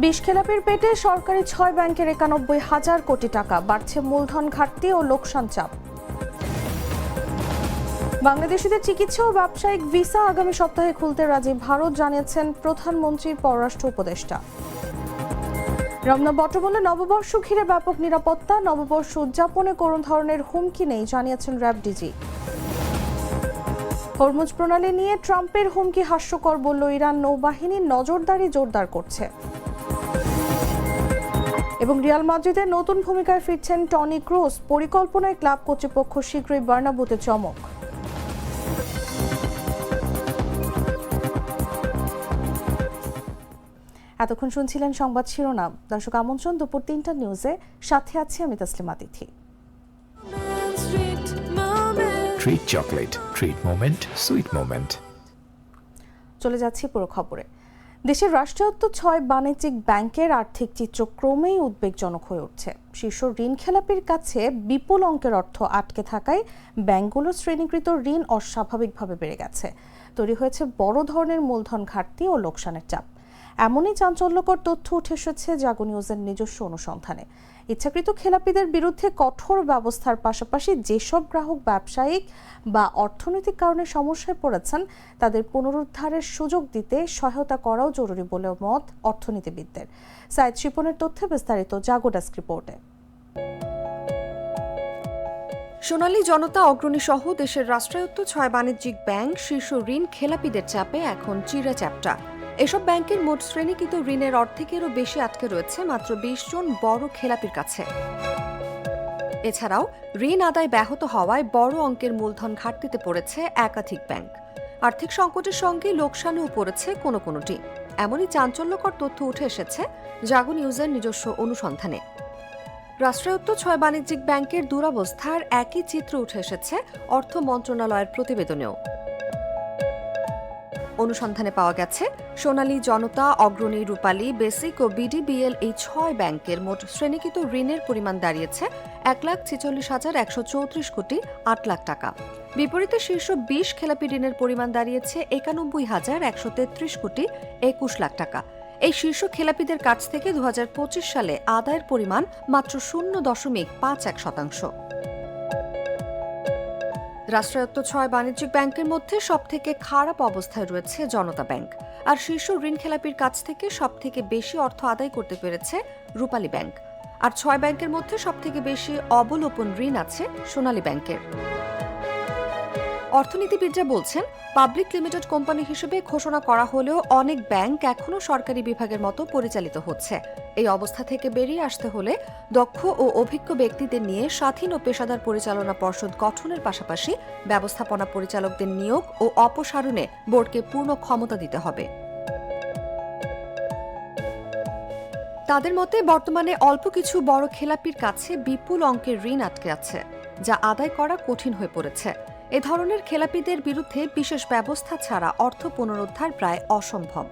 বিষ খেলাপির পেটে সরকারি ৬ ব্যাংকের ৯১,০০০ কোটি টাকা, বাড়ছে মূলধন ঘাটতি ও লোকসান চাপ। বাংলাদেশিদের চিকিৎসা ও ব্যবসায়িক ভিসা আগামী সপ্তাহে খুলতে রাজি ভারত, জানিয়েছেন প্রধানমন্ত্রীর পররাষ্ট্র উপদেষ্টা। রমনা বটমূলে নববর্ষ ঘিরে ব্যাপক নিরাপত্তা, নববর্ষ উদযাপনে কোনো ধরনের হুমকি নেই, জানিয়েছেন র্যাব ডিজি। হরমুজ প্রণালী নিয়ে ট্রাম্পের হুমকি হাস্যকর, বলল ইরান, নৌবাহিনী নজরদারি জোরদার করছে। এবং রিয়াল মাদ্রিদের নতুন ভূমিকায় ফিরছেন টনি ক্রুস, পরিকল্পনায় ক্লাব কর্তৃপক্ষ শীঘ্রই বার্নাব্যুতে চমক। এতক্ষণ শুনছিলেন সংবাদ শিরোনাম। দর্শক, আমন্ত্রণ দুপুর ৩টা নিউজে, সাথে আছি আমি Taslima Tithi. Treat chocolate, treat moment, sweet moment. চলে যাচ্ছি পুরো খবরে। দেশের রাষ্ট্রায়ত্ত ৬ বাণিজ্যিক ব্যাংকের আর্থিক চিত্র ক্রমেই উদ্বেগজনক হয়ে উঠছে। শীর্ষ ঋণ খেলাপির কাছে বিপুল অঙ্কের অর্থ আটকে থাকায় ব্যাংকগুলোর শ্রেণীকৃত ঋণ অস্বাভাবিকভাবে বেড়ে গেছে। তৈরি হয়েছে বড় ধরনের মূলধন ঘাটতি ও লোকসানের চাপ। এমনই চাঞ্চল্যকর তথ্য উঠে এসেছে জাগো নিউজের নিজস্ব অনুসন্ধানে। ইচ্ছাকৃত খেলাপিদের বিরুদ্ধে কঠোর ব্যবস্থার পাশাপাশি যেসব গ্রাহক ব্যবসায়িক বা অর্থনৈতিক কারণে সমস্যায় পড়েছেন তাদের পুনরুদ্ধারের সুযোগ দিতে সহায়তা করাও জরুরি বলে মত অর্থনীতিবিদদের। সাইদ শিপনের তথ্যে বিস্তারিত জাগো ডেস্ক রিপোর্টে। সোনালী জনতা অগ্রণী সহ দেশের রাষ্ট্রায়ত্ত ৬ বাণিজ্যিক ব্যাংক শীর্ষ ঋণ খেলাপিদের চাপে এখন চিঁড়া চ্যাপ্টা। এসব ব্যাংকের মোট শ্রেণীকৃত ঋণের অর্ধেকেরও বেশি আটকে রয়েছে মাত্র ২০ জন বড় খেলাপির কাছে। এছাড়াও ঋণ আদায় ব্যাহত হওয়ায় বড় অঙ্কের মূলধন ঘাটতিতে পড়েছে একাধিক ব্যাংক। আর্থিক সংকটের সঙ্গে লোকসানেও পড়েছে কোনোটি। এমনই চাঞ্চল্যকর তথ্য উঠে এসেছে জাগো নিউজের নিজস্ব অনুসন্ধানে। রাষ্ট্রায়ত্ত ৬ বাণিজ্যিক ব্যাংকের দুরবস্থার একই চিত্র উঠে এসেছে অর্থ মন্ত্রণালয়ের প্রতিবেদনেও। অনুসন্ধানে পাওয়া গেছে সোনালী জনতা, অগ্রণী, রূপালী, বেসিক ও বিডিবিএল এই ৬ ব্যাংকের মোট শ্রেণীকৃত ঋণের পরিমাণ দাঁড়িয়েছে ১,৪৬,১৩৪ কোটি ৮ লাখ টাকা। বিপরীতে শীর্ষ ২০ খেলাপি ঋণের পরিমাণ দাঁড়িয়েছে ৯১,১৩৩ কোটি ২১ লাখ টাকা। এই শীর্ষ খেলাপিদের কাছ থেকে ২০২৫ সালে আদায়ের পরিমাণ মাত্র ০.৫১%। রাষ্ট্রায়ত্ত ৬ বাণিজ্যিক ব্যাংকের মধ্যে সবথেকে খারাপ অবস্থায় রয়েছে জনতা ব্যাংক। আর শীর্ষ ঋণ খেলাপির কাছ থেকে সবথেকে বেশি অর্থ আদায় করতে পেরেছে রূপালী ব্যাংক। আর ৬ ব্যাংকের মধ্যে সবথেকে বেশি অবলোপন ঋণ আছে সোনালী ব্যাংকের। অর্থনীতিবিদরা বলছেন, পাবলিক লিমিটেড কোম্পানি হিসেবে ঘোষণা করা হলেও অনেক ব্যাংক এখনও সরকারি বিভাগের মতো পরিচালিত হচ্ছে। এই অবস্থা থেকে বেরিয়ে আসতে হলে দক্ষ ও অভিজ্ঞ ব্যক্তিদের নিয়ে স্বাধীন ও পেশাদার পরিচালনা পর্ষদ গঠনের পাশাপাশি ব্যবস্থাপনা পরিচালকদের নিয়োগ ও অপসারণে বোর্ডকে পূর্ণ ক্ষমতা দিতে হবে। তাদের মতে বর্তমানে অল্প কিছু বড় খেলাপির কাছে বিপুল অঙ্কের ঋণ আটকে আছে, যা আদায় করা কঠিন হয়ে পড়েছে। এ ধরনের খেলাপিদের বিরুদ্ধে বিশেষ ব্যবস্থা ছাড়া অর্থ পুনরুদ্ধার প্রায় অসম্ভব।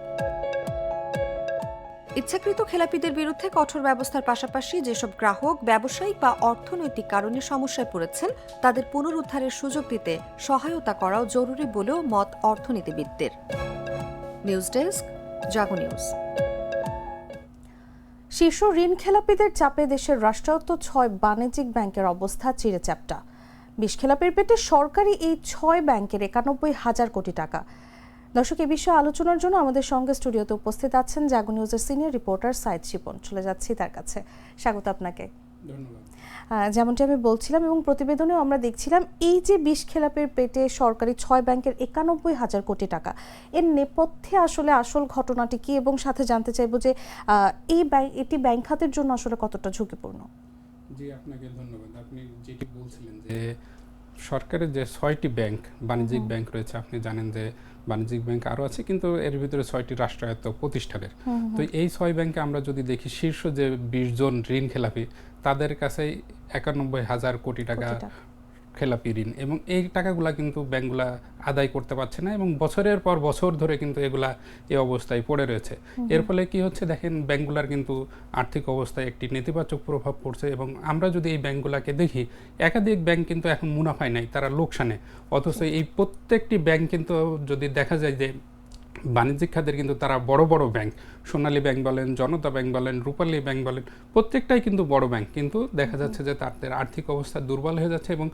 ইচ্ছাকৃত খেলাপিদের বিরুদ্ধে কঠোর ব্যবস্থার পাশাপাশি যেসব গ্রাহক ব্যবসায়িক বা অর্থনৈতিক কারণে সমস্যায় পড়েছেন তাদের পুনরুদ্ধারের সুযোগ দিতে সহায়তা করাও জরুরি বলেও মত অর্থনীতিবিদদের। নিউজ ডেস্ক, জাগো নিউজ। শীর্ষ ঋণ খেলাপিদের চাপে দেশের রাষ্ট্রায়ত্ত ৬ বাণিজ্যিক ব্যাংকের অবস্থা চিঁড়ে চ্যাপ্টা। বিষ খেলাপির পেটে সরকারি এই ৬ ব্যাংকের ৯১,০০০ কোটি টাকা। দর্শক, এই বিষয়ে আলোচনার জন্য আমাদের সঙ্গে স্টুডিওতে উপস্থিত আছেন জাগো নিউজের সিনিয়র রিপোর্টার সাইদ শিপন। চলে যাচ্ছি তার কাছে। স্বাগত আপনাকে। ধন্যবাদ। যেমনটি আমি বলছিলাম এবং প্রতিবেদনেও আমরা দেখছিলাম, এই যে বিষ খেলাপির পেটে সরকারি ৬ ব্যাংকের ৯১,০০০ কোটি টাকা, এর নেপথ্যে আসলে আসল ঘটনাটি কি, এবং সাথে জানতে চাইব যে এটি ব্যাংক খাতের জন্য আসলে কতটা ঝুঁকিপূর্ণ। জি, আপনাকে ধন্যবাদ। আপনি যেটি বলছিলেন যে সরকারের যে ৬টি ব্যাংক, বাণিজ্যিক ব্যাংক রয়েছে, আপনি জানেন যে বাণিজ্যিক ব্যাংক আরও আছে, কিন্তু এর ভিতরে ৬টি রাষ্ট্রায়ত্ত প্রতিষ্ঠানের। তো এই ৬ ব্যাংকে আমরা যদি দেখি, শীর্ষ যে ২০ জন ঋণ খেলাপি তাদের কাছেই ৯১,০০০ কোটি টাকা খেলাপি ঋণ, এবং এই টাকাগুলা কিন্তু ব্যাংকগুলা আদায় করতে পারছে না, এবং বছরের পর বছর ধরে কিন্তু এগুলা এই অবস্থায় পড়ে রয়েছে। এর ফলে কি হচ্ছে দেখেন, ব্যাংকগুলার কিন্তু আর্থিক অবস্থায় একটি নেতিবাচক প্রভাব পড়ছে। এবং আমরা যদি এই ব্যাংকগুলাকে দেখি, একাধিক ব্যাংক কিন্তু এখন মুনাফায় নাই, তারা লোকসানে। অথচ এই প্রত্যেকটি ব্যাংক কিন্তু যদি দেখা যায় যে বাণিজ্যিক খাতের কিন্তু তারা বড় বড় ব্যাংক, সোনালী ব্যাংক বলেন, জনতা ব্যাংক বলেন, রূপালী ব্যাংক বলেন, প্রত্যেকটাই কিন্তু বড় ব্যাংক, কিন্তু দেখা যাচ্ছে যে তাদের আর্থিক অবস্থা দুর্বল হয়ে যাচ্ছে এবং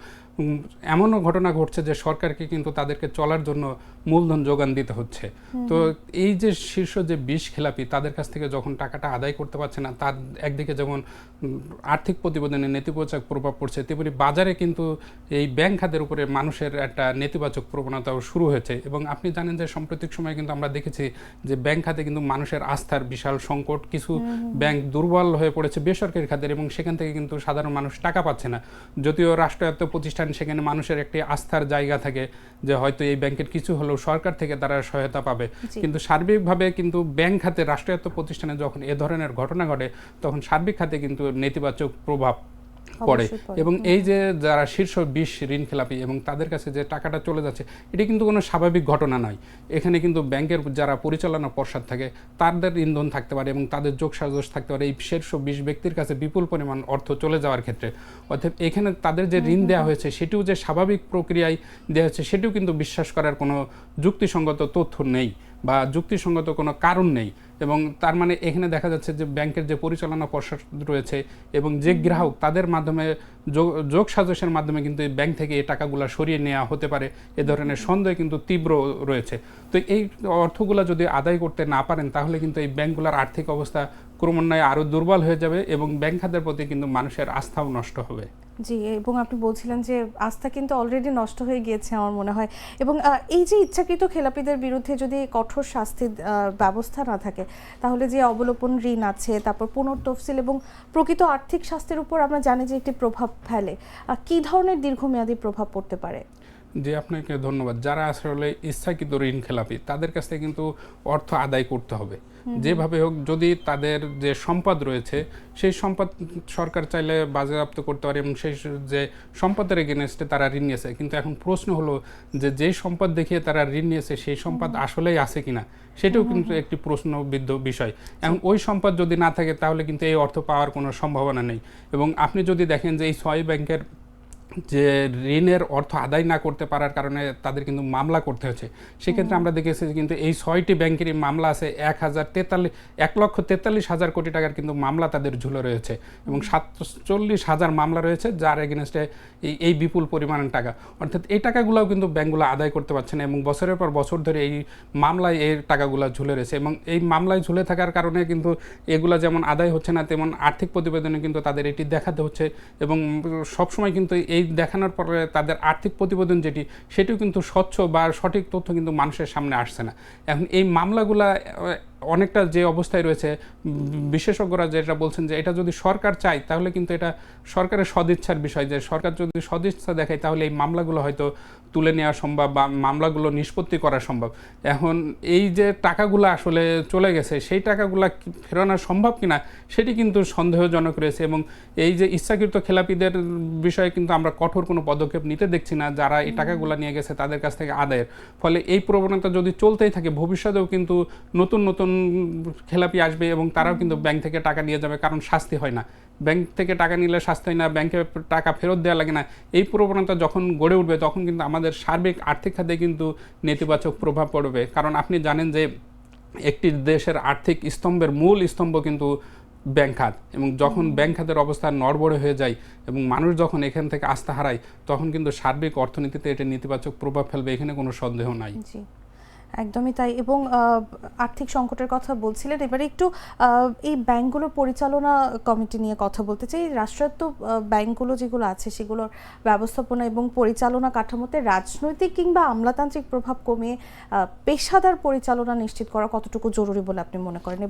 এমনও ঘটনা ঘটছে যে সরকারকে কিন্তু তাদেরকে চলার জন্য মূলধন যোগান দিতে হচ্ছে। তো এই যে শীর্ষ যে 20 খেলাপি, তাদের কাছ থেকে যখন টাকাটা আদায় করতে পারছে না, তার একদিকে যেমন আর্থিক প্রতিবেদনে নেতিবাচক প্রভাব পড়ছে, তেমনি বাজারে কিন্তু এই ব্যাংক খাতের উপরে মানুষের একটা নেতিবাচক প্রবণতাও শুরু হয়েছে। এবং আপনি জানেন যে সাম্প্রতিক সময়ে কিন্তু আমরা দেখেছি যে ব্যাংক খাতে কিন্তু মানুষের আস্থার বিশাল সংকট, কিছু ব্যাংক দুর্বল হয়ে পড়েছে বেসরকারি খাতের, এবং সেখান থেকে কিন্তু সাধারণ মানুষ টাকা পাচ্ছে না। যদিও রাষ্ট্রায়ত্ত প্রতিষ্ঠান, সেখানে মানুষের একটি আস্থার জায়গা থাকে যে হয়তো এই ব্যাংকের কিছু হলেও সরকার থেকে তারা সহায়তা পাবে, কিন্তু সার্বিকভাবে কিন্তু ব্যাংক খাতে, রাষ্ট্রায়ত্ত প্রতিষ্ঠানে যখন এ ধরনের ঘটনা ঘটে, তখন সার্বিক খাতে কিন্তু নেতিবাচক প্রভাব পড়ে। এবং এই যে যারা শীর্ষ 20 ঋণ খেলাপি এবং তাদের কাছে যে টাকাটা চলে যাচ্ছে, এটি কিন্তু কোনো স্বাভাবিক ঘটনা নয়। এখানে কিন্তু ব্যাংকের যারা পরিচালনা পর্ষদ থাকে, তাদের ইন্ধন থাকতে পারে এবং তাদের যোগসাজশ থাকতে পারে এই শীর্ষ 20 ব্যক্তির কাছে বিপুল পরিমাণ অর্থ চলে যাওয়ার ক্ষেত্রে। অর্থাৎ এখানে তাদের যে ঋণ দেওয়া হয়েছে, সেটিও যে স্বাভাবিক প্রক্রিয়ায় দেওয়া হচ্ছে, সেটিও কিন্তু বিশ্বাস করার কোনো যুক্তিসঙ্গত তথ্য নেই বা যুক্তিসঙ্গত কোনো কারণ নেই। এবং তার মানে এখানে দেখা যাচ্ছে যে ব্যাংকের যে পরিচালনা পর্ষদ রয়েছে এবং যে গ্রাহক, তাদের মাধ্যমে যোগ সাজসের মাধ্যমে কিন্তু এই ব্যাংক থেকে এই টাকাগুলো সরিয়ে নেওয়া হতে পারে, এ ধরনের সন্দেহ কিন্তু তীব্র রয়েছে। তো এই অর্থগুলো যদি আদায় করতে না পারেন, তাহলে কিন্তু এই ব্যাংকগুলোর আর্থিক অবস্থা ক্রমান্বয়ে আরও দুর্বল হয়ে যাবে এবং ব্যাংক খাতের প্রতি কিন্তু মানুষের আস্থাও নষ্ট হবে। জি, এবং আপনি বলছিলেন যে আস্থা কিন্তু অলরেডি নষ্ট হয়ে গিয়েছে আমার মনে হয়। এবং এই যে ইচ্ছাকৃত খেলাপিদের বিরুদ্ধে যদি কঠোর শাস্তির ব্যবস্থা না থাকে, তাহলে যে অবলোপন ঋণ আছে, তারপর পুনর্তফসিল এবং প্রকৃত আর্থিক স্বাস্থ্যের উপর আমরা জানি যে একটি প্রভাব ফেলে, কি ধরনের দীর্ঘমেয়াদী প্রভাব পড়তে পারে? জি, আপনাকে ধন্যবাদ। যারা আসলে ইচ্ছাকৃত ঋণ খেলাপি, তাদের কাছ থেকে কিন্তু অর্থ আদায় করতে হবে যেভাবে হোক। যদি তাদের যে সম্পদ রয়েছে, সেই সম্পদ সরকার চাইলে বাজেয়াপ্ত করতে পারে এবং সেই যে সম্পদের এগেনস্টে তারা ঋণ নিয়েছে, কিন্তু এখন প্রশ্ন হলো যে যেই সম্পদ দেখিয়ে তারা ঋণ নিয়েছে, সেই সম্পদ আসলেই আছে কিনা, সেটাও কিন্তু একটি প্রশ্নবিদ্ধ বিষয়। এখন ওই সম্পদ যদি না থাকে, তাহলে কিন্তু এই অর্থ পাওয়ার কোনো সম্ভাবনা নেই। এবং আপনি যদি দেখেন যে এই 6 ব্যাংকের যে ঋণের অর্থ আদায় না করতে পারার কারণে তাদের কিন্তু মামলা করতে হয়েছে, সেক্ষেত্রে আমরা দেখেছি কিন্তু এই 6টি ব্যাংকেরই মামলা আছে 1,43,000 কোটি টাকার কিন্তু মামলা তাদের ঝুলে রয়েছে এবং 47,000 মামলা রয়েছে যার এগেনস্টে এই বিপুল পরিমাণ টাকা। অর্থাৎ এই টাকাগুলোও কিন্তু ব্যাংকগুলো আদায় করতে পারছে না এবং বছরের পর বছর ধরে এই মামলায় এই টাকাগুলো ঝুলে রয়েছে। এবং এই মামলায় ঝুলে থাকার কারণে কিন্তু এগুলো যেমন আদায় হচ্ছে না, তেমন আর্থিক প্রতিবেদনে কিন্তু তাদের এটি দেখাতে হচ্ছে এবং সবসময় কিন্তু এই দেখানোর পরে তাদের আর্থিক প্রতিবেদন যেটি, সেটিও কিন্তু স্বচ্ছ বা সঠিক তথ্য কিন্তু মানুষের সামনে আসছে না। এখন এই মামলাগুলা অনেকটা যে অবস্থায় রয়েছে, বিশেষজ্ঞরা যেটা বলছেন যে এটা যদি সরকার চায়, তাহলে কিন্তু এটা সরকারের সদিচ্ছার বিষয়, যে সরকার যদি সদিচ্ছা দেখায়, তাহলে এই মামলাগুলো হয়তো তুলে নেওয়া সম্ভব বা মামলাগুলো নিষ্পত্তি করা সম্ভব। এখন এই যে টাকাগুলো আসলে চলে গেছে, সেই টাকাগুলো ফেরানো সম্ভব কিনা, সেটি কিন্তু সন্দেহজনক রয়েছে। এবং এই যে ইচ্ছাকৃত খেলাপিদের বিষয়ে কিন্তু আমরা কঠোর কোনো পদক্ষেপ নিতে দেখছি না, যারা এই টাকাগুলো নিয়ে গেছে তাদের কাছ থেকে আদায়ের। ফলে এই প্রবণতা যদি চলতেই থাকে, ভবিষ্যতেও কিন্তু নতুন নতুন খেলাপি আসবে এবং তারাও কিন্তু ব্যাংক থেকে টাকা নিয়ে যাবে, কারণ শাস্তি হয় না। ব্যাংক থেকে টাকা নিলে শাস্তি হয় না, ব্যাংকে টাকা ফেরত দেওয়া লাগে না। এই প্রবণতা যখন গড়ে উঠবে, তখন কিন্তু আমাদের সার্বিক আর্থিক খাতে কিন্তু নেতিবাচক প্রভাব পড়বে। কারণ আপনি জানেন যে একটি দেশের আর্থিক স্তম্ভের মূল স্তম্ভ কিন্তু ব্যাংক খাত, এবং যখন ব্যাংক খাতের অবস্থা নড়বড়ে হয়ে যায় এবং মানুষ যখন এখান থেকে আস্থা হারায়, তখন কিন্তু সার্বিক অর্থনীতিতে এটা নেতিবাচক প্রভাব ফেলবে, এখানে কোনো সন্দেহ নাই। জি, একদমই তাই। এবং আর্থিক সংকটের কথা বলছিলেন, এবারে একটু এই ব্যাংকগুলোর পরিচালনা কমিটি নিয়ে কথা বলতে চাই। রাষ্ট্রায়ত্ত ব্যাংকগুলো যেগুলো আছে, সেগুলোর ব্যবস্থাপনা এবং পরিচালনা কাঠামোতে রাজনৈতিক কিংবা আমলাতান্ত্রিক প্রভাব কমিয়ে পেশাদার পরিচালনা নিশ্চিত করা কতটুকু জরুরি বলে আপনি মনে করেন?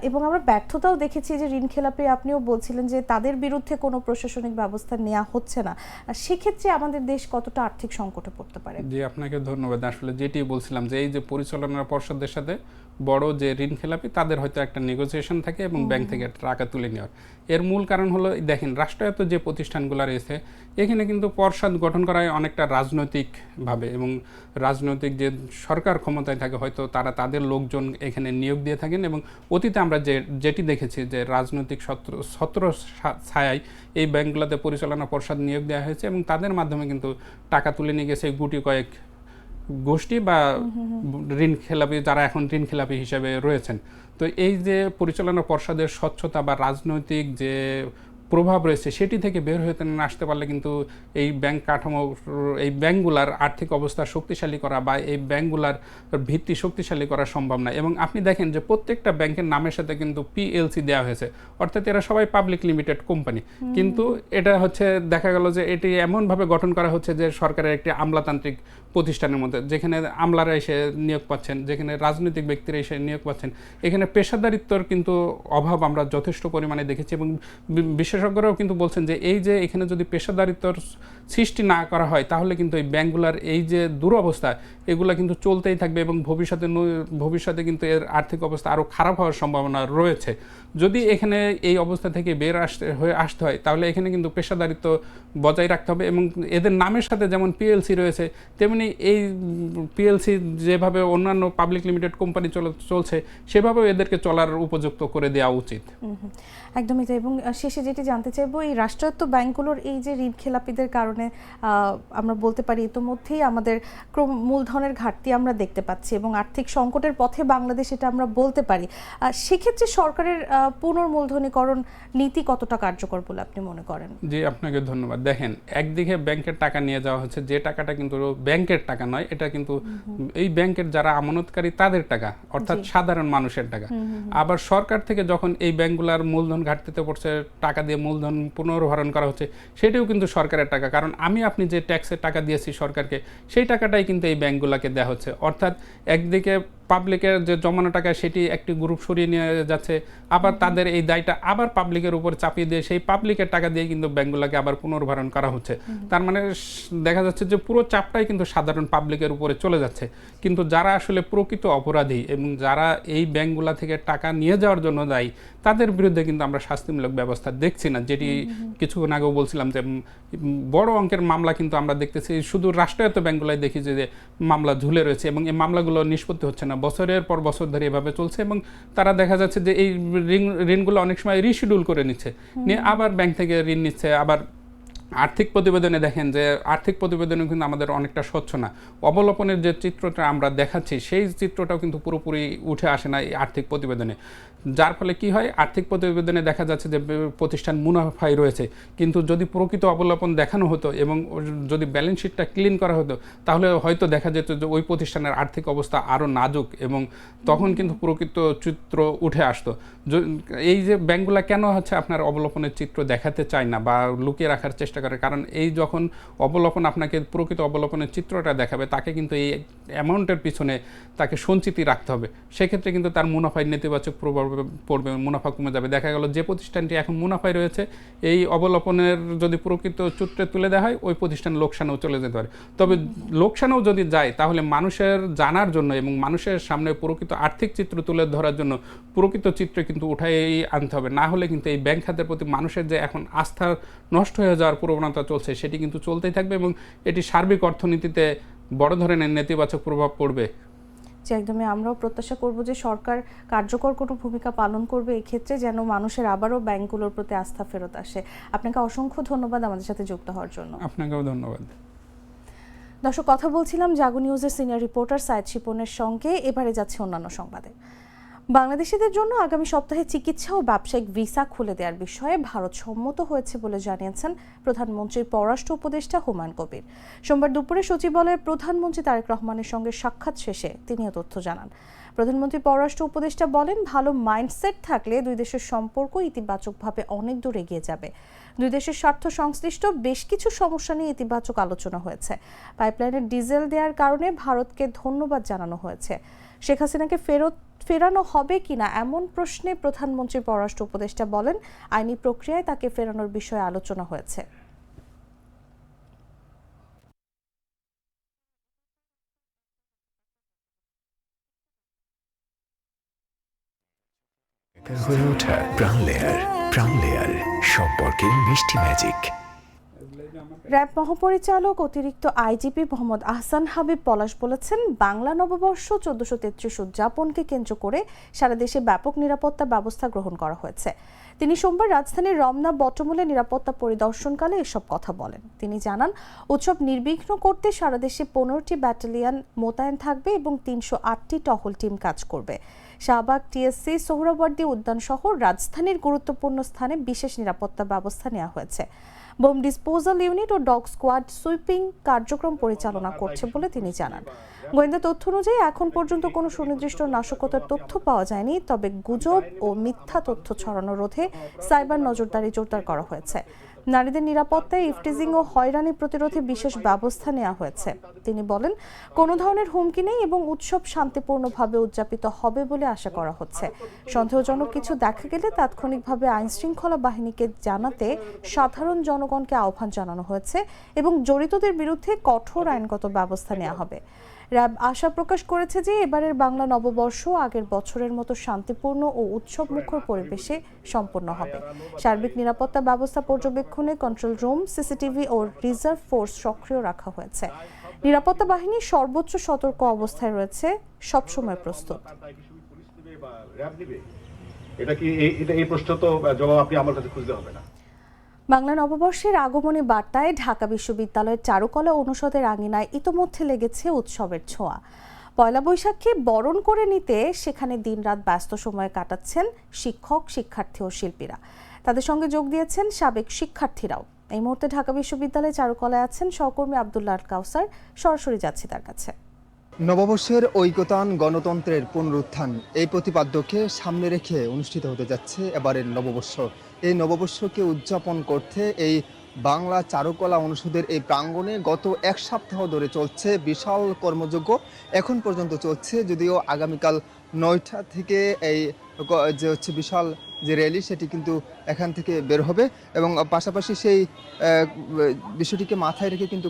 এবং আমরা ব্যর্থতাও দেখেছি যে ঋণ খেলাপি, আপনিও বলছিলেন যে তাদের বিরুদ্ধে কোনো প্রশাসনিক ব্যবস্থা নেওয়া হচ্ছে না। সেক্ষেত্রে আমাদের দেশ কতটা আর্থিক সংকটে পড়তে পারে? জি, আপনাকে ধন্যবাদ। আসলে যেটি বলছিলাম যে এই যে পরিচালনা পর্ষদের সাথে বড় যে ঋণ খেলাপি, তাদের হয়তো একটা নেগোসিয়েশন থাকে এবং ব্যাংক থেকে টাকা তুলে নেওয়ার। এর মূল কারণ হলো, দেখেন রাষ্ট্রায়ত্ত যে প্রতিষ্ঠানগুলো রয়েছে, এখানে কিন্তু পর্ষদ গঠন করা হয় অনেকটা রাজনৈতিকভাবে, এবং রাজনৈতিক যে সরকার ক্ষমতায় থাকে, হয়তো তারা তাদের লোকজন এখানে নিয়োগ দিয়ে থাকেন। এবং অতীতে আমরা যেটি দেখেছি যে রাজনৈতিক ছত্র ছায়ায় এই ব্যাংকগুলোতে পরিচালনা পর্ষদ নিয়োগ দেওয়া হয়েছে এবং তাদের মাধ্যমে কিন্তু টাকা তুলে নিয়ে গেছে গুটি কয়েক গোষ্ঠী বা ঋণ খেলাপি যারা এখন ঋণ খেলাপি হিসেবে রয়েছেন। তো এই যে পরিচালনা পর্ষদের স্বচ্ছতা বা রাজনৈতিক যে প্রভাব রয়েছে সেটি থেকে বের হয়ে আসতে পারলে কিন্তু এই ব্যাংক কাঠামো, এই ব্যাংকগুলার আর্থিক অবস্থা শক্তিশালী করা বা এই ব্যাংকগুলার ভিত্তি শক্তিশালী করা সম্ভব না। এবং আপনি দেখেন যে প্রত্যেকটা ব্যাংকের নামের সাথে কিন্তু পিএলসি দেওয়া হয়েছে, অর্থাৎ এরা সবাই পাবলিক লিমিটেড কোম্পানি। কিন্তু এটা হচ্ছে দেখা গেল যে এটি এমনভাবে গঠন করা হচ্ছে যে সরকারের একটি আমলাতান্ত্রিক প্রতিষ্ঠানের মধ্যে, যেখানে আমলারা এসে নিয়োগ পাচ্ছেন, যেখানে রাজনৈতিক ব্যক্তিরা এসে নিয়োগ পাচ্ছেন। এখানে পেশাদারিত্বর কিন্তু অভাব আমরা যথেষ্ট পরিমাণে দেখেছি এবং বিশেষজ্ঞরাও কিন্তু বলছেন যে এই যে এখানে যদি পেশাদারিত্বর সৃষ্টি না করা হয় তাহলে কিন্তু এই ব্যাংকগুলার এই যে দুরবস্থা এগুলা কিন্তু চলতেই থাকবে এবং ভবিষ্যতে কিন্তু এর আর্থিক অবস্থা আরও খারাপ হওয়ার সম্ভাবনা রয়েছে। যদি এখানে এই অবস্থা থেকে বের আসতে হয় তাহলে এখানে কিন্তু পেশাদারিত্ব বজায় রাখতে হবে এবং এদের নামের সাথে যেমন পিএলসি রয়েছে তেমনি এই পিএলসি যেভাবে অন্যান্য পাবলিক লিমিটেড কোম্পানি চলছে সেভাবেও এদেরকে চলার উপযুক্ত করে দেওয়া উচিত। একদমই তাই। এবং শেষে যেটি জানতে চাইবো, এই রাষ্ট্রায়ত্ত ব্যাংকগুলোর এই যে ঋণ খেলাপিদের কারণে আমরা বলতে পারি ইতোমধ্যেই আমাদের মূলধনের ঘাটতি আমরা দেখতে পাচ্ছি এবং আর্থিক সংকটের পথে বাংলাদেশ, এটা আমরা বলতে পারি। সেক্ষেত্রে সরকারের পুনর্মূলধনীকরণ নীতি কতটা কার্যকর বলে আপনি মনে করেন? জি, আপনাকে ধন্যবাদ। দেখেন, একদিকে ব্যাংকের টাকা নিয়ে যাওয়া হচ্ছে, যে টাকাটা কিন্তু ব্যাংকের টাকা নয়, এটা কিন্তু এই ব্যাংকের যারা আমানতকারী তাদের টাকা, অর্থাৎ সাধারণ মানুষের টাকা। আবার সরকার থেকে যখন এই ব্যাংকগুলোর মূলধন ঘাটতিতে পড়ছে, টাকা দিয়ে মূলধন পুনর্ভরণ করা হচ্ছে, সেটাও কিন্তু সরকারের টাকা। কারণ আপনি যে ট্যাক্সের টাকা দিয়েছি সরকারকে, সেই টাকাটাই কিন্তু এই ব্যাংকগুলোকে দেওয়া হচ্ছে। অর্থাৎ একদিকে পাবলিকের যে জমানো টাকা সেটি একটি গ্রুপ সরিয়ে নিয়ে যাচ্ছে, আবার তাদের এই দায়টা আবার পাবলিকের উপর চাপিয়ে দিয়ে সেই পাবলিকের টাকা দিয়ে কিন্তু ব্যাংকগুলোকে আবার পুনর্ভরণ করা হচ্ছে। তার মানে দেখা যাচ্ছে যে পুরো চাপটাই কিন্তু সাধারণ পাবলিকের উপরে চলে যাচ্ছে। কিন্তু যারা আসলে প্রকৃত অপরাধী এবং যারা এই ব্যাংকগুলো থেকে টাকা নিয়ে যাওয়ার জন্য দায়ী, তাদের বিরুদ্ধে কিন্তু আমরা শাস্তিমূলক ব্যবস্থা দেখছি না। যেটি কিছুক্ষণ আগেও বলছিলাম যে বড় অঙ্কের মামলা কিন্তু আমরা দেখতেছি, শুধু রাষ্ট্রায়ত্ত ব্যাংকগুলোই দেখি যে মামলা ঝুলে রয়েছে এবং এই মামলাগুলো নিষ্পত্তি হচ্ছে না, বছরের পর বছর ধরে এভাবে চলছে এবং তারা দেখা যাচ্ছে যে এই ঋণগুলো অনেক সময় রিশিডিউল করে নিচ্ছে, নিয়ে আবার ব্যাংক থেকে ঋণ নিচ্ছে। আবার আর্থিক প্রতিবেদনে দেখেন যে আর্থিক প্রতিবেদনে কিন্তু আমাদের অনেকটা স্বচ্ছ না। অবলোপনের যে চিত্রটা আমরা দেখাচ্ছি সেই চিত্রটাও কিন্তু পুরোপুরি উঠে আসে না এই আর্থিক প্রতিবেদনে। যার ফলে কি হয়, আর্থিক প্রতিবেদনে দেখা যাচ্ছে যে প্রতিষ্ঠান মুনাফায় রয়েছে, কিন্তু যদি প্রকৃত অবলোপন দেখানো হতো এবং যদি ব্যালেন্স শিটটা ক্লিন করা হতো তাহলে হয়তো দেখা যেত যে ওই প্রতিষ্ঠানের আর্থিক অবস্থা আরও নাজুক এবং তখন কিন্তু প্রকৃত চিত্র উঠে আসতো। এই যে ব্যাংকগুলো কেন হচ্ছে আপনার অবলোপনের চিত্র দেখাতে চায় না বা লুকিয়ে রাখার চেষ্টা করে, কারণ এই যখন অবলোপন আপনাকে প্রকৃত অবলোপনের চিত্রটা দেখাবে তাকে কিন্তু এই অ্যামাউন্টের পিছনে তাকে সঞ্চিতি রাখতে হবে। সেক্ষেত্রে কিন্তু তার মুনাফায় নেতিবাচক প্রভাব পড়বে, মুনাফা কমে যাবে। দেখা গেল যে প্রতিষ্ঠানটি এখন মুনাফায় রয়েছে, এই অবলোপনের যদি প্রকৃত চিত্রে তুলে দেওয়া হয় ওই প্রতিষ্ঠান লোকসানেও চলে যেতে পারে। তবে লোকসানেও যদি যায় তাহলে মানুষের জানার জন্য এবং মানুষের সামনে প্রকৃত আর্থিক চিত্র তুলে ধরার জন্য প্রকৃত চিত্র কিন্তু উঠাই আনতে হবে। না হলে কিন্তু এই ব্যাংক খাতের প্রতি মানুষের যে এখন আস্থা নষ্ট হয়ে যাওয়ার প্রবণতা চলছে সেটি কিন্তু চলতেই থাকবে এবং এটি সার্বিক অর্থনীতিতে বড় ধরনের নেতিবাচক প্রভাব পড়বে। যে একদমই আমরাও প্রত্যাশা করব যে সরকার কার্যকর কোনো ভূমিকা পালন করবে এই ক্ষেত্রে, যেন মানুষের আবারও ব্যাংকগুলোর প্রতি আস্থা ফেরত আসে। আপনাকে অসংখ্য ধন্যবাদ আমাদের সাথে যুক্ত হওয়ার জন্য। আপনাকেও ধন্যবাদ। দর্শক, কথা বলছিলাম জাগো নিউজের সিনিয়র রিপোর্টার সায়েদ শিপনের সঙ্গে। এবারে যাচ্ছে অন্যান্য সংবাদে। বাংলাদেশিদের জন্য আগামী সপ্তাহে চিকিৎসা ও ব্যবসায়িক ভিসা খুলে দেওয়ার বিষয়ে ভারত সম্মত হয়েছে বলে জানিয়েছেন প্রধানমন্ত্রীর পররাষ্ট্র উপদেষ্টা হুমায়ুন কবির। সোমবার দুপুরে সচিবালয়ে প্রধানমন্ত্রী তারেক রহমানের সঙ্গে সাক্ষাৎ শেষে তিনি এ তথ্য জানান। প্রধানমন্ত্রী পররাষ্ট্র উপদেষ্টা বলেন, ভালো মাইন্ডসেট থাকলে দুই দেশের সম্পর্ক ইতিবাচকভাবে অনেক দূর এগিয়ে যাবে। দুই দেশের স্বার্থ সংশ্লিষ্ট বেশ কিছু সমস্যা নিয়ে ইতিবাচক আলোচনা হয়েছে। পাইপলাইনের ডিজেল দেওয়ার কারণে ভারতকে ধন্যবাদ জানানো হয়েছে। শেখ হাসিনাকে ফেরানো হবে কিনা এমন প্রশ্নে প্রধানমন্ত্রীর পররাষ্ট্র উপদেষ্টা বলেন, আইনি প্রক্রিয়ায় তাকে ফেরানোর বিষয়ে আলোচনা হয়েছে। হয়ে ওঠা প্রাণ লেয়ার সম্পর্কের মিষ্টি ম্যাজিক। র্যাব মহাপরিচালক অতিরিক্ত আইজিপি মোহাম্মদ আহসান হাবিব পলাশ বলেছেন, বাংলা নববর্ষ 1433 উদযাপনকে কেন্দ্র করে সারা দেশে ব্যাপক নিরাপত্তা ব্যবস্থা গ্রহণ করা হয়েছে। তিনি সোমবার রাজধানীর রমনা বটমূলে নিরাপত্তা পরিদর্শনকালে এসব কথা বলেন। তিনি জানান, উৎসব নির্বিঘ্ন করতে সারা দেশে 15টি ব্যাটালিয়ন মোতায়েন থাকবে এবং 308টি টহল টিম কাজ করবে। শাহবাগ, টিএসসি, সোহরাওয়ার্দী উদ্যান সহ রাজধানীর গুরুত্বপূর্ণ স্থানে বিশেষ নিরাপত্তা ব্যবস্থা নেওয়া হয়েছে। বোম ডিসপোজাল ইউনিট ও ডগ স্কোয়াড সুইপিং কার্যক্রম পরিচালনা করছে বলে তিনি জানান। গোয়েন্দা তথ্য অনুযায়ী এখন পর্যন্ত কোনো সুনির্দিষ্ট নাশকতার তথ্য পাওয়া যায়নি, তবে গুজব ও মিথ্যা তথ্য ছড়ানো রোধে সাইবার নজরদারি জোরদার করা হয়েছে। নারীদের নিরাপত্তায় ইফটিজিং ও হয়রানি প্রতিরোধে বিশেষ ব্যবস্থা নেওয়া হয়েছে। তিনি বলেন, কোনো ধরনের হুমকি নেই এবং উৎসব শান্তিপূর্ণভাবে উদযাপিত হবে বলে আশা করা হচ্ছে। সন্দেহজনক কিছু দেখা গেলে তাৎক্ষণিকভাবে আইনশৃঙ্খলা বাহিনীকে জানাতে সাধারণ জনগণকে আহ্বান জানানো হয়েছে এবং জড়িতদের বিরুদ্ধে কঠোর আইনগত ব্যবস্থা নেওয়া হবে। র্যাব আশা প্রকাশ করেছে যে এবারের বাংলা নববর্ষ আগের বছরের মতো শান্তিপূর্ণ ও উৎসবমুখর পরিবেশে সম্পন্ন হবে। সার্বিক নিরাপত্তা ব্যবস্থা পর্যবেক্ষণে কন্ট্রোল রুম, সিসিটিভি ও রিজার্ভ ফোর্স সক্রিয় রাখা হয়েছে। নিরাপত্তা বাহিনী সর্বোচ্চ সতর্ক অবস্থায় রয়েছে, সবসময় প্রস্তুত। এই প্রশ্ন তো জবাব আপনি আমার কাছে খুঁজতে হবে না। বাংলা নববর্ষের আগমনী বার্তায় ঢাকা বিশ্ববিদ্যালয়ের চারুকলা অনুষদের আঙিনায় ইতোমধ্যে লেগেছে উৎসবের ছোঁয়া। পয়লা বৈশাখকে বরণ করে নিতে সেখানে দিনরাত ব্যস্ত সময় কাটাচ্ছেন শিক্ষক, শিক্ষার্থী ও শিল্পীরা। তাদের সঙ্গে যোগ দিয়েছেন সাবেক শিক্ষার্থীরাও। এই মুহূর্তে ঢাকা বিশ্ববিদ্যালয়ে চারুকলায় আছেন সহকর্মী আব্দুল্লাহ কাউসার। সরাসরি যাচ্ছি তার কাছে। নববর্ষের ঐকতান, গণতন্ত্রের পুনরুত্থান, এই প্রতিপাদ্যকে সামনে রেখে অনুষ্ঠিত হতে যাচ্ছে এবারের নববর্ষ। এই নববর্ষকে উদযাপন করতে এই বাংলা চারুকলা অনুষদের এই প্রাঙ্গণে গত এক সপ্তাহ ধরে চলছে বিশাল কর্মযজ্ঞ। এখন পর্যন্ত চলছে, যদিও আগামীকাল 9টা থেকে এই যে হচ্ছে বিশাল যে র্যালি সেটি কিন্তু এখান থেকে বের হবে এবং পাশাপাশি সেই বিষয়টিকে মাথায় রেখে কিন্তু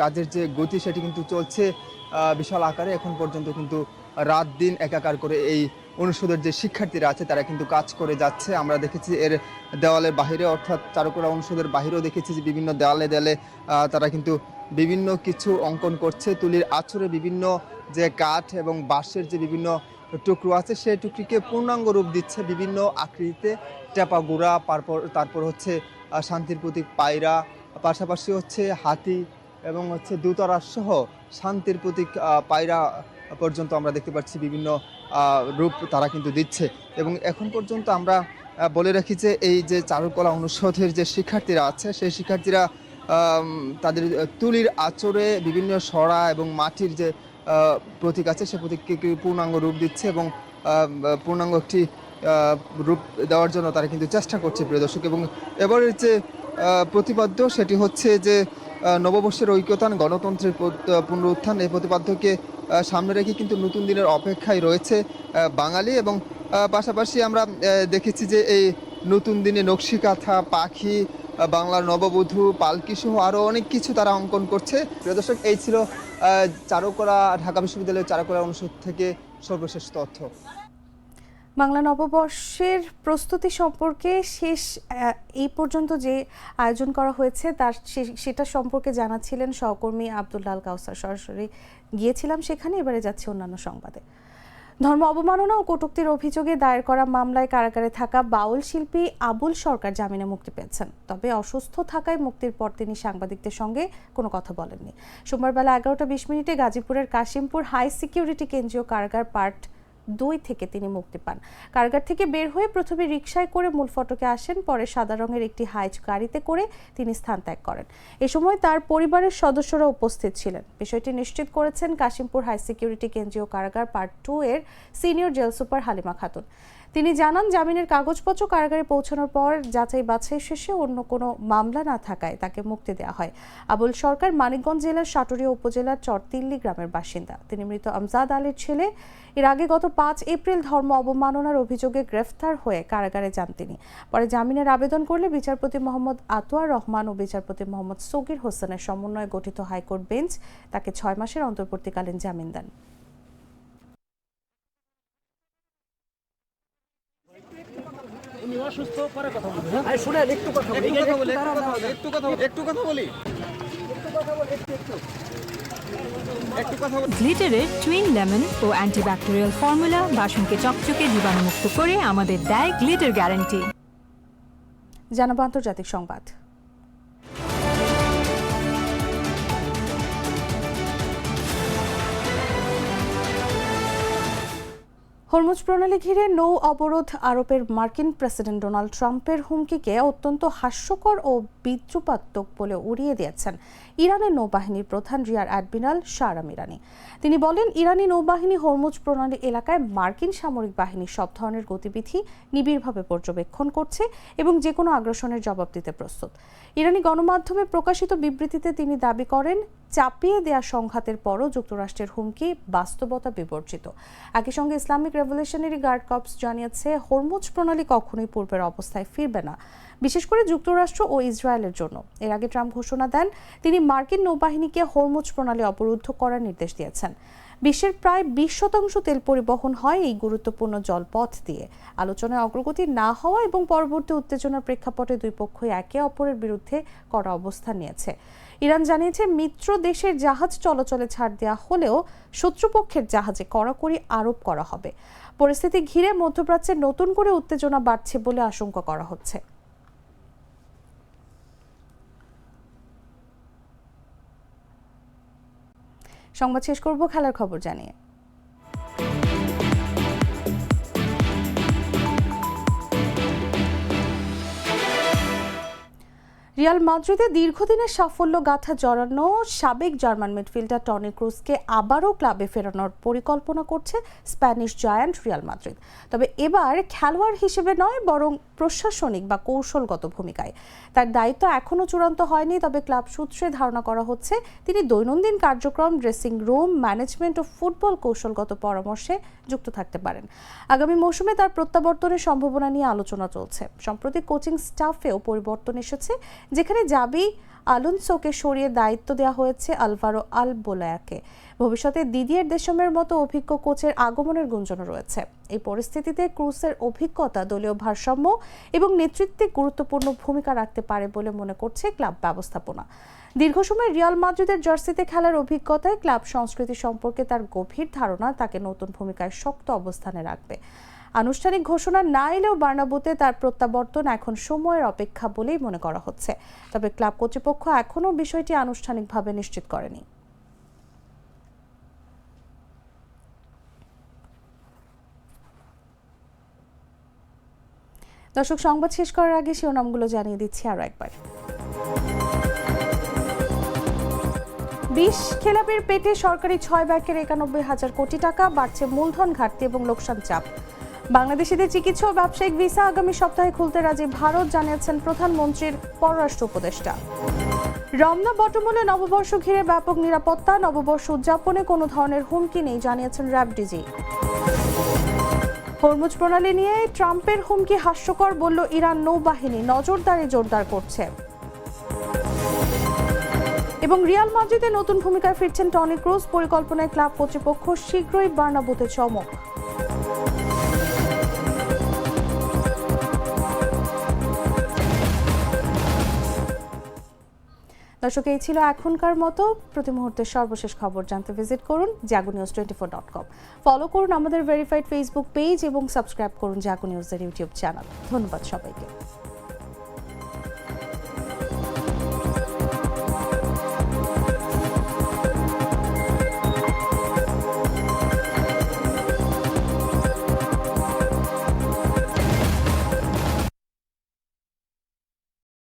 কাজের যে গতি সেটি কিন্তু চলছে বিশাল আকারে। এখন পর্যন্ত কিন্তু রাত দিন একাকার করে এই অনুষদের যে শিক্ষার্থীরা আছে তারা কিন্তু কাজ করে যাচ্ছে। আমরা দেখেছি এর দেওয়ালের বাহিরে, অর্থাৎ চারুকলা অনুষদের বাহিরেও দেখেছি যে বিভিন্ন দেওয়ালে দেয়ালে তারা কিন্তু বিভিন্ন কিছু অঙ্কন করছে। তুলির আঁচড়ে বিভিন্ন যে কাঠ এবং বাঁশের যে বিভিন্ন টুকরো আছে সেই টুকরিকে পূর্ণাঙ্গ রূপ দিচ্ছে বিভিন্ন আকৃতিতে। টেপা গুড়া, তারপর হচ্ছে শান্তির প্রতীক পায়রা, পাশাপাশি হচ্ছে হাতি এবং হচ্ছে দূতারা সহ শান্তির প্রতীক পায়রা পর্যন্ত আমরা দেখতে পাচ্ছি বিভিন্ন রূপ তারা কিন্তু দিচ্ছে। এবং এখন পর্যন্ত আমরা বলে রাখি যে এই যে চারুকলা অনুষদের যে শিক্ষার্থীরা আছে সেই শিক্ষার্থীরা তাদের তুলির আঁচড়ে বিভিন্ন সরা এবং মাটির যে প্রতীক আছে সে প্রতীককে পূর্ণাঙ্গ রূপ দিচ্ছে এবং পূর্ণাঙ্গ একটি রূপ দেওয়ার জন্য তারা কিন্তু চেষ্টা করছে, প্রিয় দর্শক। এবং এবারের যে প্রতিপাদ্য সেটি হচ্ছে যে নববর্ষের ঐক্যতান, গণতন্ত্রের পুনরুত্থান, এই প্রতিপাদ্যকে সামনে রেখে কিন্তু নতুন দিনের অপেক্ষায় রয়েছে বাঙালি। এবং পাশাপাশি আমরা দেখেছি যে এই নতুন দিনে নকশিকাঁথা, পাখি, বাংলার নববধূ, পালকি সহ আরও অনেক কিছু তারা অঙ্কন করছে। প্রিয় দর্শক, এই ছিল চারুকলা, ঢাকা বিশ্ববিদ্যালয়ের চারুকলা অনুষদ থেকে সর্বশেষ তথ্য। বাংলা নববর্ষের প্রস্তুতি সম্পর্কে এই পর্যন্ত যে আয়োজন করা হয়েছে তার সেটা সম্পর্কে জানাচ্ছিলেন সহকর্মী আব্দুল্লাহ কাউসার। সরাসরি গিয়েছিলাম সেখানে, এবারে যাচ্ছি অন্যান্য সংবাদে। ধর্ম অবমাননা ও কটূক্তির অভিযোগে দায়ের করা মামলায় কারাগারে থাকা বাউল শিল্পী আবুল সরকার জামিনে মুক্তি পেয়েছেন। তবে অসুস্থ থাকায় মুক্তির পর তিনি সাংবাদিকদের সঙ্গে কোনো কথা বলেননি। সোমবার বেলা 11টা 20 মিনিটে গাজীপুরের কাশিমপুর হাই সিকিউরিটি কেন্দ্রীয় কারাগার পার্ট 2 থেকে তিনি মুক্তি পান। কারাগার থেকে বের হয়ে প্রথমে রিকশায় করে মূল ফটকে আসেন, পরে সাদা রঙের একটি হাইজ গাড়িতে করে তিনি স্থান ত্যাগ করেন। এ সময় তার পরিবারের সদস্যরা উপস্থিত ছিলেন। বিষয়টি নিশ্চিত করেছেন কাশিমপুর হাই সিকিউরিটি কেন্দ্রীয় কারাগার পার্ট 2 এর senior jail super Halima Khatun. তিনি জানান, জামিনের কাগজপত্র কারাগারে পৌঁছানোর পর যাচাই বাছাই শেষে অন্য কোনো মামলা না থাকায় তাকে মুক্তি দেওয়া হয়। আবুল সরকার মানিকগঞ্জ জেলার সাটুরিয়া উপজেলার চরতিল্লি গ্রামের বাসিন্দা। তিনি মৃত আমজাদ আলীর ছেলে। এর আগে গত 5 এপ্রিল ধর্ম অবমাননার অভিযোগে গ্রেফতার হয়ে কারাগারে যান তিনি। পরে জামিনের আবেদন করলে বিচারপতি মোহাম্মদ আতোয়ার রহমান ও বিচারপতি মোহাম্মদ সগির হোসেনের সমন্বয়ে গঠিত হাইকোর্ট বেঞ্চ তাকে 6 মাসের অন্তর্বর্তীকালীন জামিন দেন। অসুস্থ, পরে কথা বলবো। শুনেন, একটু কথা বলি। গ্লিটারের টুইন লেমন ও অ্যান্টিব্যাকটেরিয়াল ফর্মুলা বাসনকে চকচকে জীবাণুমুক্ত করে আমাদের দেয় গ্লিটার গ্যারান্টি। জানাবো আন্তর্জাতিক সংবাদ। হরমুজ প্রণালী ঘিরে নৌ অবরোধ আরোপের মার্কিন প্রেসিডেন্ট ডোনাল্ড ট্রাম্পের হুমকিকে অত্যন্ত হাস্যকর ও বিদ্রুপাত্মক বলে উড়িয়ে দিয়েছেন ইরানের নৌবাহিনীর প্রধান রিয়ার অ্যাডমিরাল শাহরাম ইরানি। তিনি বলেন, ইরানি নৌবাহিনী হরমুজ প্রণালী এলাকায় মার্কিন সামরিক বাহিনীর সব ধরনের গতিবিধি নিবিড়ভাবে পর্যবেক্ষণ করছে এবং যে কোনো আগ্রাসনের জবাব দিতে প্রস্তুত। ইরানি গণমাধ্যমে প্রকাশিত বিবৃতিতে তিনি দাবি করেন, চাপিয়ে দেয়া সংঘাতের পরও যুক্তরাষ্ট্রের হুমকি বাস্তবতা বিবর্জিত। একই সঙ্গে ইসলামিক রেভলিউশনারি গার্ড কর্পস জানিয়েছে, হরমুজ প্রণালী কখনোই পূর্বের অবস্থায় ফিরবে না, বিশেষ করে যুক্তরাষ্ট্র ও ইসরায়েলের জন্য। এর আগে ট্রাম্প ঘোষণা দেন, তিনি মার্কিন নৌবাহিনীকে হরমুজ প্রণালী অবরুদ্ধ করার নির্দেশ দিয়েছেন। বিশ্বের প্রায় 20% তেল পরিবহন হয় এই গুরুত্বপূর্ণ জলপথ দিয়ে। আলোচনায় অগ্রগতি না হওয়া এবং পরবর্তী উত্তেজনার প্রেক্ষাপটে দুই পক্ষই একে অপরের বিরুদ্ধে কড়া অবস্থান নিয়েছে। ইরান জানিয়েছে, মিত্র দেশের জাহাজ চলাচলে ছাড় দেওয়া হলেও শত্রুপক্ষের জাহাজে কড়াকড়ি আরোপ করা হবে। পরিস্থিতি ঘিরে মধ্যপ্রাচ্যে নতুন করে উত্তেজনা বাড়ছে বলে আশঙ্কা করা হচ্ছে। সংবাদ শেষ করব খেলার খবর জানিয়ে। রিয়াল মাদ্রিদে দীর্ঘদিনের সাফল্য গাথা জড়ানো সাবেক জার্মান মিডফিল্ডার টনি ক্রুজকে আবারও ক্লাবে ফেরানোর পরিকল্পনা করছে স্প্যানিশ জায়ান্ট রিয়াল মাদ্রিদ। তবে এবার খেলোয়াড় হিসেবে নয়, বরং প্রশাসনিক বা কৌশলগত ভূমিকায়। তার দায়িত্ব এখনও চূড়ান্ত হয়নি, তবে ক্লাব সূত্রে ধারণা করা হচ্ছে তিনি দৈনন্দিন কার্যক্রম, ড্রেসিং রুম, ম্যানেজমেন্ট ও ফুটবল কৌশলগত পরামর্শে যুক্ত থাকতে পারেন। আগামী মৌসুমে তার প্রত্যাবর্তনের সম্ভাবনা নিয়ে আলোচনা চলছে। সম্প্রতি কোচিং স্টাফেও পরিবর্তন এসেছে, যেখানে জাবি আলোনসোকে সরিয়ে দায়িত্ব দেওয়া হয়েছে আলভারো আলবোলায়াকে। ভবিষ্যতে দিদিয়ের দেশমের মতো অভিজ্ঞ কোচের আগমনের গুঞ্জন রয়েছে। এই পরিস্থিতিতে ক্রুসের অভিজ্ঞতা দলীয় ভারসাম্য এবং নেতৃত্বে গুরুত্বপূর্ণ ভূমিকা রাখতে পারে বলে মনে করছে ক্লাব ব্যবস্থাপনা। দীর্ঘ সময় রিয়াল মাদ্রিদের জার্সিতে খেলার অভিজ্ঞতায় ক্লাব সংস্কৃতি সম্পর্কে তার গভীর ধারণা তাকে নতুন ভূমিকায় শক্ত অবস্থানে রাখবে। আনুষ্ঠানিক ঘোষণা না এলেও বার্নাব্যুতে তার প্রত্যাবর্তন এখন সময়ের অপেক্ষা বলেই মনে করা হচ্ছে। তবে ক্লাব কর্তৃপক্ষ এখনও বিষয়টি আনুষ্ঠানিকভাবে নিশ্চিত করেনি। দর্শক, সংবাদ শেষ করার আগে শিরোনামগুলো জানিয়ে দিচ্ছি আরও একবার। 20 খেলাপির পেটে সরকারি 6 ব্যাংকের 91,000 কোটি টাকা, বাড়ছে মূলধন ঘাটতি এবং লোকসান চাপ। বাংলাদেশিদের চিকিৎসা ও ব্যবসায়িক ভিসা আগামী সপ্তাহে খুলতে রাজি ভারত, জানিয়েছেন প্রধানমন্ত্রীর পররাষ্ট্র উপদেষ্টা। রমনা বটমূলে নববর্ষ ঘিরে ব্যাপক নিরাপত্তা, নববর্ষ উদযাপনে কোনো ধরনের হুমকি নেই, জানিয়েছেন র্যাব ডিজি। হরমুজ প্রণালী নিয়ে ট্রাম্পের হুমকি হাস্যকর, বলল ইরান নৌবাহিনী নজরদারি জোরদার করছে। এবং রিয়াল মাদ্রিদে নতুন ভূমিকায় ফিরছেন টনি ক্রুজ, পরিকল্পনায় ক্লাব কর্তৃপক্ষ, শীঘ্রই বার্নাব্যুতে চমক। দর্শক, এই ছিল এখনকার মতো। প্রতি মুহূর্তের সর্বশেষ খবর জানতে ভিজিট করুন jagunews24.com। ফলো করুন আমাদের ভেরিফাইড ফেসবুক পেজ এবং সাবস্ক্রাইব করুন জাগো নিউজের ইউটিউব চ্যানেল। ধন্যবাদ সবাইকে।